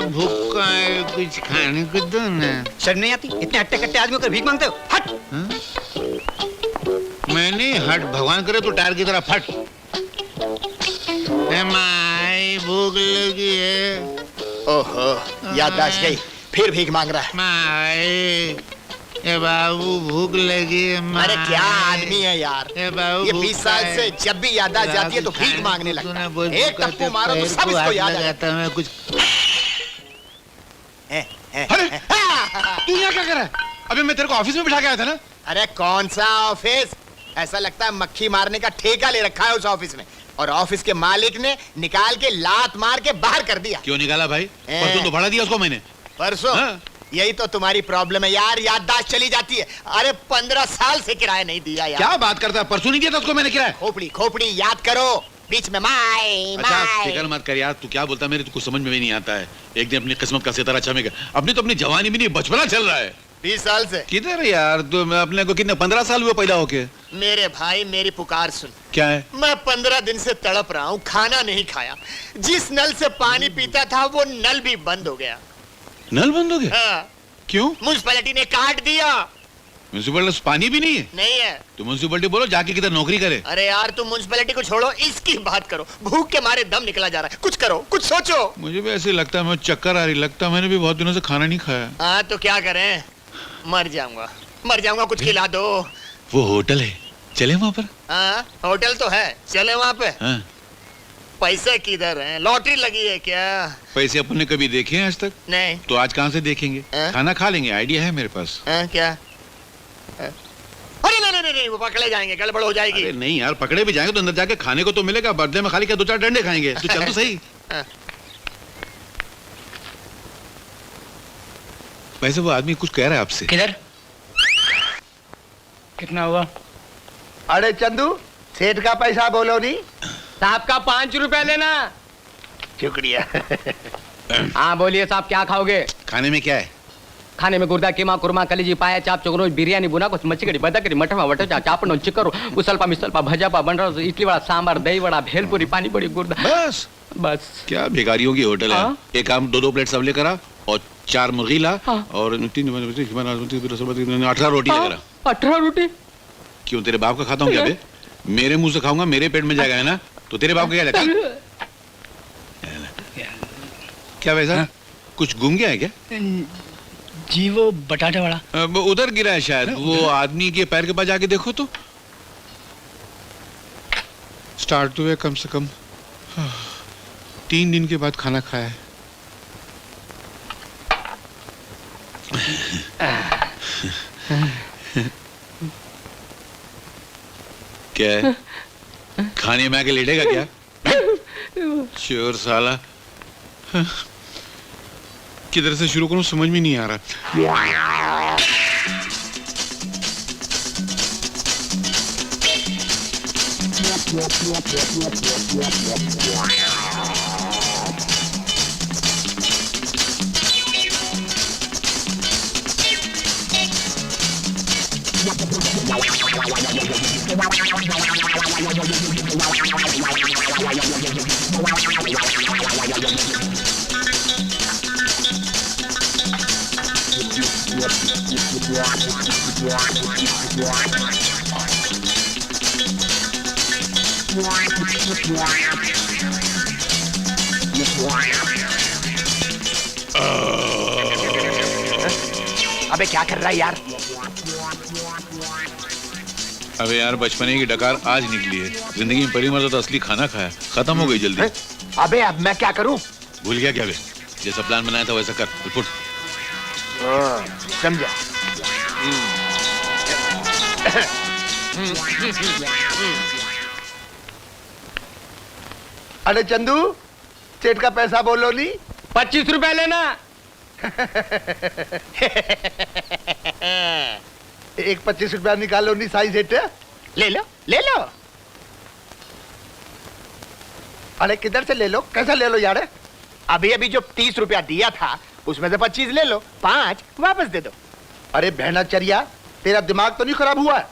भूखा है, कुछ खाने को दो ना। शर्म नहीं आती? इतने हट्टे कट्टे आदमी होकर भीख मांगते हो? हट! मैं नहीं हट, भगवान करे तो टायर की तरह फट। माई भूख लगी है। ओहो, याददाश्त गई, फिर भीख मांग रहा है। माई, ए बाबू भूख लगी है। अरे क्या आदमी है यार, ए बाबू, ये 20 साल से जब भी याददाश्त जाती है तो भीख मांगने लगता है। एक टप्पू मारो तो सब इसको याद आ जाता है। कुछ अरे तू यहाँ क्या कर रहा है? अबे मैं तेरे को ऑफिस में बिठा के आया था ना। अरे कौन सा ऑफिस? ऐसा लगता है मक्खी मारने का ठेका ले रखा है उस ऑफिस में, और ऑफिस के मालिक ने निकाल के लात मार के बाहर कर दिया। क्यों निकाला भाई? परसों तो भाड़ा दिया उसको मैंने। परसों? यही तो तुम्हारी प्रॉब्लम है यार, याददाश्त चली जाती है। अरे 15 साल से किराया नहीं दिया यार। क्या बात करता है? परसों नहीं दिया था उसको मैंने किराया। खोपड़ी खोपड़ी याद करो, बीच में माई अच्छा माई। फिक्र मत कर यार, तू क्या बोलता है मेरे तो कुछ समझ में भी नहीं आता है। एक दिन अपनी किस्मत का सितारा चमेगा। अपनी तो अपनी जवानी भी नहीं, बचपना चल रहा है। 20 साल से किधर यार तू? अपने को कितने 15 साल हुए पैदा होके। मेरे भाई मेरी पुकार सुन। क्या है? मैं 15 दिन से तड़प रहा हूँ, खाना नहीं खाया। जिस नल से पानी पीता था वो नल भी बंद हो गया। नल बंद हो गया? हाँ। क्यों? म्युनिसिपैलिटी ने काट दिया। म्युनिसिपलिटी पानी भी नहीं है? नहीं है। तो म्युनिसिपलिटी बोलो जाके किधर नौकरी करे। अरे यार तुम म्युनिसिपैलिटी को छोड़ो, इसकी बात करो। भूख के मारे दम निकला जा रहा है, कुछ करो, कुछ सोचो। मुझे भी ऐसे लगता है, मैं चक्कर आ रही लगता है मैंने भी बहुत दिनों से खाना नहीं खाया। हाँ तो क्या करें, मर जाऊंगा मर जाऊंगा, कुछ खिला दो। वो होटल है, चले वहाँ पर? हाँ होटल तो है, चले वहाँ पे। हाँ। पैसे किधर हैं? लॉटरी लगी है क्या? पैसे अपन ने कभी देखे हैं आज तक? नहीं। तो आज कहाँ से देखेंगे? खाना खा लेंगे, आइडिया है मेरे पास। क्या? अरे नहीं नहीं नहीं, वो पकड़े जाएंगे, गड़बड़ हो जाएगी। अरे नहीं यार, पकड़े भी जाएंगे तो अंदर जाके खाने को तो मिलेगा। बर्दे में खाली क्या 2-4 डंडे खाएंगे? तो चल तो सही। वैसे वो आदमी कुछ कह रहा है आपसे। किधर? कितना हुआ? अरे चंदू, सेठ का पैसा बोलो नहीं। साहब का 5 रुपए लेना। शुक्रिया। हाँ बोलिए साहब, क्या खाओगे? खाने में क्या है? खाने में गुर्दा, कीमा, कुरमा, कलेजी, पाया, चाप, चोगरो, बिरयानी, बुना कुछ, मच्छी कड़ी, बदकड़ी, मटन, वटचा, चापनो, चिकरो, उसलपा, मिसलपा, भजापा, बंडरा, इडली वड़ा, सांबर, दही वड़ा, भेलपुरी, पानी पूरी, गुर्दा। बस बस। क्या भिखारियों की होटल है। एक काम 2-2 प्लेट सब लेकर आ, और 4 मुर्गी ला, और 18 रोटी लेकर आ। 18 रोटी? क्यों, तेरे बाप का खाता हूँ क्या बे? मेरे मुंह से खाऊंगा, मेरे पेट में जाएगा, है ना? तो तेरे बाप का क्या जाता? क्या वैसा कुछ गुम गया है क्या? जी वो बटाटे वाला वो उधर गिरा है शायद। वो आदमी के पैर के पास जाके देखो तो। स्टार्ट हुए कम से कम 3 दिन के बाद खाना खाया है। क्या है? खाने में आके लेटेगा क्या? चोर साला। किधर से शुरू करूं समझ में नहीं आ रहा। अबे क्या कर रहा है यार? अबे यार, बचपने की डकार आज निकली है। जिंदगी में पहली मर्तबा तो असली खाना खाया, खत्म हो गई जल्दी। अबे अब मैं क्या करूं? भूल गया क्या बे? जैसा प्लान बनाया था वैसा कर, रिपोर्ट। समझा। अरे चंदू, सेठ का पैसा बोलो नहीं। 25 रुपए लेना। एक 25 रुपया निकालो नहीं साई सेठ। ले लो ले लो। अरे किधर से ले लो, कैसा ले लो यार? अभी अभी जो 30 रुपया दिया था उसमें से 25 ले लो, 5 वापस दे दो। अरे बहनाचर्या, तेरा दिमाग तो नहीं खराब हुआ?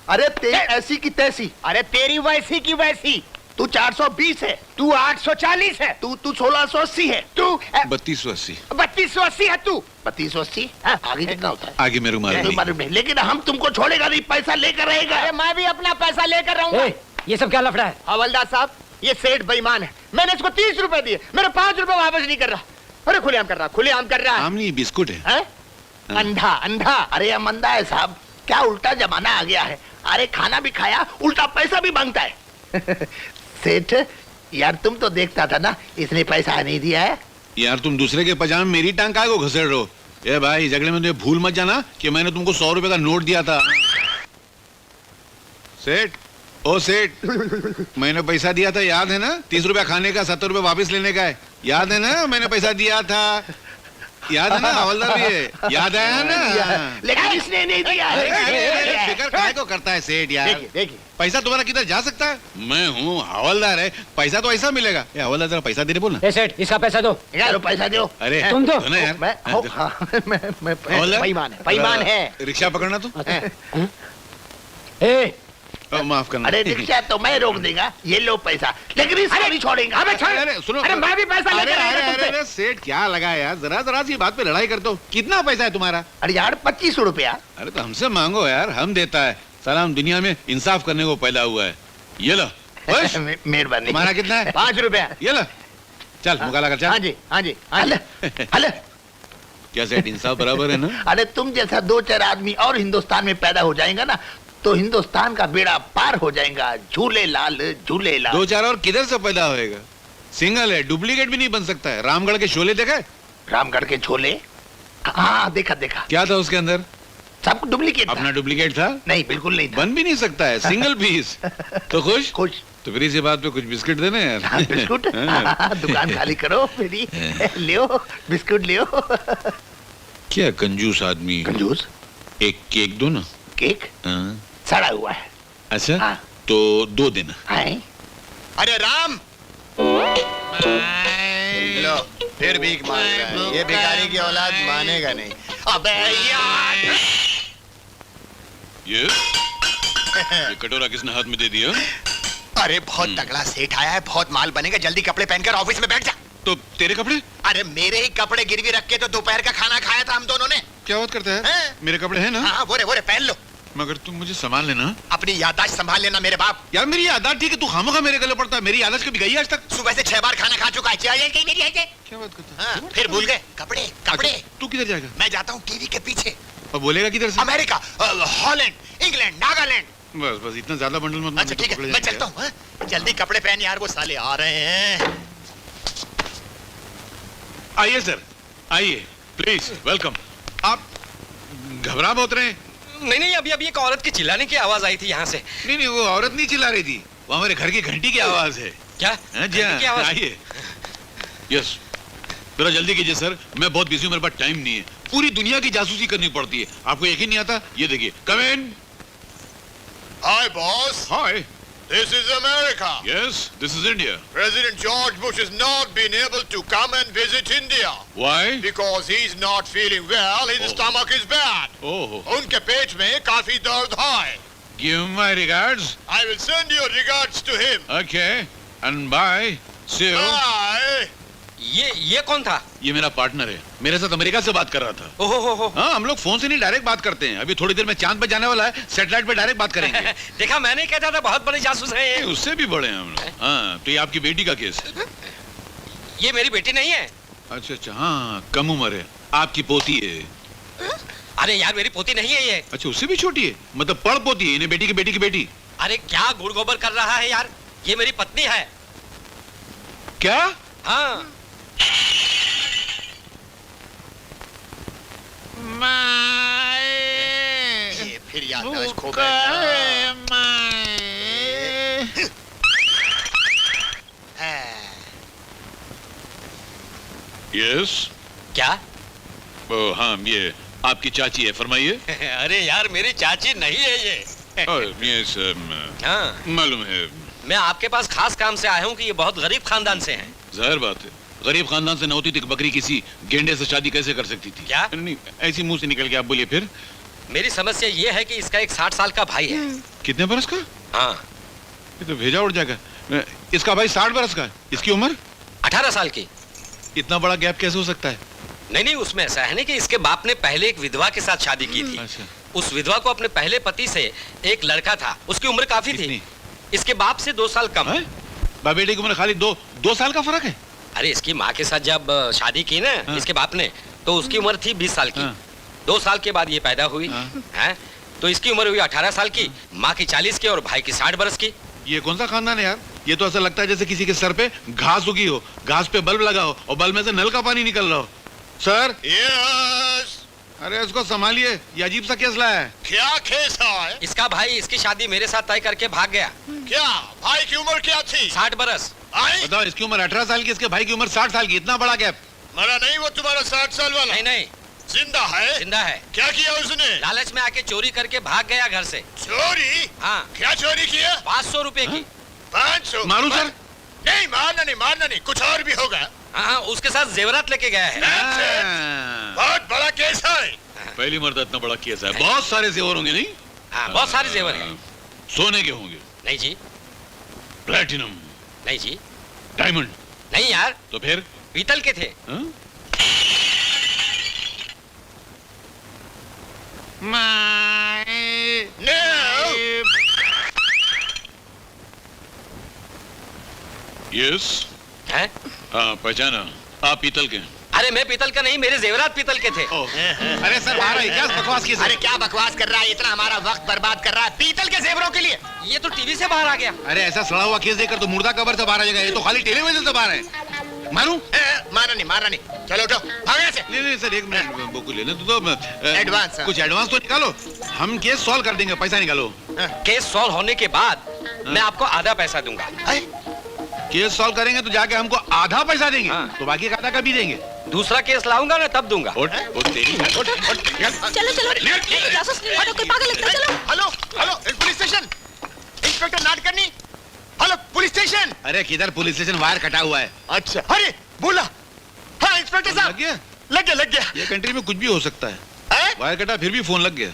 अरे तेरी ऐसी की तैसी। अरे तेरी वैसी की वैसी। तू 420 है, तू 840 है, तू 1680 है, तू 3280 3280 है तू। 3280। आगे कितना होता है? आगे मेरे मालूम नहीं। मालूम नहीं, लेकिन हम तुमको छोड़ेगा नहीं, पैसा लेकर रहेगा। अरे मैं भी अपना पैसा लेकर रहूंगा। ये सब क्या लफड़ा है? हवलदार साहब, ये सेठ बेईमान है। मैंने इसको 30 रुपए दिए, मेरे 5 रुपए वापस नहीं कर रहा। अरे खुलेआम कर रहा, खुलेआम कर रहा है। आम नहीं, बिस्कुट है। हैं? अंधा अंधा। अरे यह मंदा है साहब, क्या उल्टा जमाना आ गया है। अरे खाना भी खाया, उल्टा पैसा भी मांगता है। सेठ यार, तुम तो देखता था ना, इसने पैसा नहीं दिया है। यार तुम दूसरे के पजामे में मेरी टांग काहे को घसेड़ रहे हो? ए भाई, झगड़े में तुम्हें भूल मत जाना कि मैंने तुमको 100 रुपए का नोट दिया था। सेठ, ओ सेठ, मैंने पैसा दिया था, याद है ना? 30 रुपया खाने का, 70 रुपए वापस लेने का है। याद है ना? मैंने पैसा दिया था, याद है ना? हवलदार भी है, याद है ना? लेकिन इसने नहीं दिया है। फिक्र काहे को करता है सेठ यार? देखिए देखिए, पैसा तुम्हारा किधर जा सकता है? मैं हूँ हवलदार है, पैसा तो ऐसा मिलेगा। ए हवलदार, जरा पैसा दे दे, बोल ना। ए सेठ, इसका पैसा दो। यार पैसा दो। अरे तुम दो। ना यार। मैं हवलदार, बेईमान है, बेईमान है। रिक्शा पकड़ना तो। ए, माफ करना। अरे रिक्शा तो मैं रोक देगा, ये लो पैसा, लेकिन इसको नहीं छोड़ेंगे। अबे छोड़। अरे सुनो, अरे मैं भी पैसा अरे लेकर आया था अरे तुमसे। अरे सेठ, क्या लगा यार? जरा जरा सी बात पे लड़ाई करते हो। कितना पैसा है तुम्हारा? अरे यार 25 रुपया। अरे तो हमसे मांगो यार, हम देता है। साला हम दुनिया में इंसाफ करने को पैदा हुआ है। ये लो। खुश? मेहरबानी। तुम्हारा कितना है? 5 रुपया। ये लो, चल मुकाला कर, चल। हाँ जी हाँ जी हाँ जी। अरे क्या सेठ, इंसाफ बराबर है ना? अरे तुम जैसा 2-4 आदमी और हिंदुस्तान में पैदा हो जाएगा ना, तो हिंदुस्तान का बेड़ा पार हो जाएगा। झूले लाल, झूले लाल। 2-4 और किधर से पैदा होएगा? सिंगल है, डुप्लीकेट भी नहीं बन सकता है। रामगढ़ के शोले देखा है? रामगढ़ के झोले, हाँ देखा देखा। क्या था उसके अंदर? सब डुप्लीकेट अपना था। डुप्लीकेट था? नहीं, बिल्कुल नहीं था। बन भी नहीं सकता है, सिंगल पीस। तो खुश? खुश। तो फिर इसी बात पे कुछ बिस्किट देना यार। हाँ, बिस्कुट। हाँ, दुकान खाली करो मेरी। लियो बिस्कुट लियो। क्या कंजूस आदमी। कंजूस। एक केक दो ना। केक हाँ। सड़ा हुआ है। अच्छा, हाँ। तो 2 देना। हैं? अरे राम, लो फिर भीख मांग रहा है। ये भिखारी की औलाद मानेगा नहीं। अबे यार, ये कटोरा किसने हाथ में दे दिया? अरे बहुत तगड़ा सेठ आया है, बहुत माल बनेगा। जल्दी कपड़े पहनकर ऑफिस में बैठ जा। तो तेरे कपड़े? अरे मेरे ही कपड़े गिरवी रख के तो दोपहर का खाना खाया था हम दोनों ने। क्या बात करता है? हैं? मेरे कपड़े हैं ना? हाँ वो रे पहन लो। मगर तुम मुझे संभाल लेना। अपनी याददाश्त संभाल लेना मेरे बाप। यार मेरी याददाश्त ठीक है, तू खामोखा मेरे गले पड़ता है। मेरी याददाश्त कभी गई आज तक? सुबह से 6 बार खाना खा चुका है। मेरी है। क्या बात करता है? हाँ, फिर भूल गए कपड़े कपड़े। अच्छा, तू किधर जाएगा? मैं जाता हूँ टीवी के पीछे। और बोलेगा किधर से? America, Holland, England, Nagaland. बस बस, इतना ज्यादा बंडल मत। अच्छा ठीक है, मैं चलता हूँ। हाँ? जल्दी कपड़े पहन यार, वो साले आ रहे हैं। आइए सर, आइए, प्लीज वेलकम। आप घबरा बहुत रहे हैं? नहीं नहीं, अभी अभी एक औरत की चिल्लाने की आवाज आई थी यहाँ से। नहीं नहीं, वो औरत नहीं चिल्ला रही थी, वो हमारे घर की घंटी की आवाज है। क्या? हाँ जी, घंटी की हाँ, आवाज? आइए। यस, थोड़ा जल्दी कीजिए सर, मैं बहुत बिजी हूँ, मेरे पास टाइम नहीं है। पूरी दुनिया की जासूसी करनी पड़ती है, आपको यकीन नहीं आता? ये देखिए, कम इन। Hi boss, hi. this is America. Yes, this is India. President George Bush has not been able to come and visit India why? because he's not feeling well. His stomach is bad. Oh, उनके पेट में काफी दर्द है। Give my regards. I will send your regards to him. Okay, and bye, see you. Bye. ये कौन था? ये मेरा पार्टनर है, मेरे साथ अमेरिका से बात कर रहा था। ओहो हो। हाँ, हम लोग फोन से नहीं, डायरेक्ट बात करते हैं। अभी थोड़ी देर में चांद पे जाने वाला है, सैटेलाइट पे डायरेक्ट बात करेंगे। देखा, मैंने कहता था बहुत बड़े जासूस हैं ये। उससे भी बड़े हैं हम लोग। हाँ, तो ये आपकी बेटी का केस है? ये मेरी बेटी नहीं है। अच्छा अच्छा, हाँ, कम उम्र है, आपकी पोती है। अरे यार, मेरी पोती नहीं है ये। अच्छा, उससे भी छोटी है, मतलब पड़ पोती है, इन्हें बेटी की बेटी की बेटी। अरे क्या गुड़ गोबर कर रहा है यार, ये मेरी पत्नी है। क्या? हाँ। ये फिर याददाश्त खो बैठा। यस। क्या? हाँ, ये आपकी चाची है, फरमाइए। अरे यार, मेरी चाची नहीं है ये। यस, हाँ, मालूम है। मैं आपके पास खास काम से आया हूँ कि ये बहुत गरीब खानदान से हैं। जाहिर बात है, गरीब खानदान से न होती तो एक बकरी किसी गेंडे से शादी कैसे कर सकती थी? क्या? नहीं, ऐसी मुंह से निकल के आप बोलिए फिर। मेरी समस्या ये है कि इसका एक 60 साल का भाई है। कितने बरस का? हाँ। ये तो भेजा उड़ जाएगा। इसका भाई 60 बरस का है, इसकी उम्र 18 साल की। इतना बड़ा गैप कैसे हो सकता है? नहीं, उसमें ऐसा है ना कि इसके बाप ने पहले एक विधवा के साथ शादी की थी। अच्छा। उस विधवा को अपने पहले पति से एक लड़का था, उसकी उम्र काफी थी। कितनी? इसके बाप से 2 साल कम। हैं? बाप बेटे की उम्र खाली दो साल का फर्क है। अरे इसकी माँ के साथ जब शादी की ना हाँ। इसके बाप ने, तो उसकी उम्र थी 20 साल की। हाँ। 2 साल के बाद ये पैदा हुई हाँ। है, तो इसकी उम्र हुई 18 साल की, माँ की 40 की और भाई की 60 बरस की। ये कौन सा खानदान है यार? ये तो ऐसा लगता है जैसे किसी के सर पे घास उगी हो, घास पे बल्ब लगा हो और बल्ब में से नल का पानी निकल रहा हो। Sir, yes. अरे इसको संभालिए, ये अजीब सा केस लाया है। क्या केस है? इसका भाई इसकी शादी मेरे साथ तय करके भाग गया। क्या भाई की उम्र क्या थी? 60 बरस। आई? बताओ, इसकी उम्र 18 साल की, इसके भाई की उम्र 60 साल की, इतना बड़ा गैप। मरा नहीं वो तुम्हारा 60 साल वाला? नहीं, जिंदा है? जिंदा है। क्या किया उसने? लालच में आके चोरी करके भाग गया घर से। चोरी? हाँ, क्या चोरी किया? 500 रुपए की। 500? मारू सर? नहीं, मारना नहीं, कुछ और भी होगा। हाँ, उसके साथ जेवरात लेके गया है। हाँ। बहुत बड़ा केस है। पहली मर्द इतना बड़ा केस है, बहुत सारे जेवर होंगे नहीं? हाँ, बहुत सारे जेवर हैं। सोने के होंगे? नहीं जी, प्लेटिनम, नहीं जी, डायमंड? नहीं यार, तो फिर? पीतल के थे। हाँ? No! यस, हैं? हाँ पहचाना, आप पीतल के? अरे मैं पीतल का नहीं, मेरे जेवरात पीतल के थे। अरे सर बाहर आइए, क्या बकवास की? अरे क्या बकवास कर रहा है, इतना हमारा वक्त बर्बाद कर रहा है पीतल के जेवरों के लिए। ये तो टीवी से बाहर आ गया। अरे ऐसा सड़ा हुआ केस देकर तो मुर्दा कबर से बाहर आ जाएगा, ये तो खाली टेलीविजन से बाहर है। मारू? मारना नहीं, चलो उठो, भागो यहाँ से। नहीं सर, एक मिनट बुक लेने तो एडवांस, हाँ। कुछ एडवांस तो निकालो, हम केस सॉल्व कर देंगे, पैसा निकालो। केस सॉल्व होने के बाद मैं आपको आधा पैसा दूंगा। केस सॉल्व करेंगे तो जाके हमको आधा पैसा देंगे, हाँ। तो बाकी का आधा कभी देंगे? दूसरा केस लाऊंगा ना तब दूंगा। चलो चलो जासूस नहीं हटो, कोई पागल लगता है, चलो। Hello police station, inspector Natkarni. Hello police station. अरे किधर पुलिस स्टेशन, वायर कटा हुआ है। अच्छा, अरे बोला। हाँ इंस्पेक्टर साहब। लग गया? लग गया। ये कंट्री में कुछ भी हो सकता है। हैं? वायर कटा फिर भी फोन लग गया।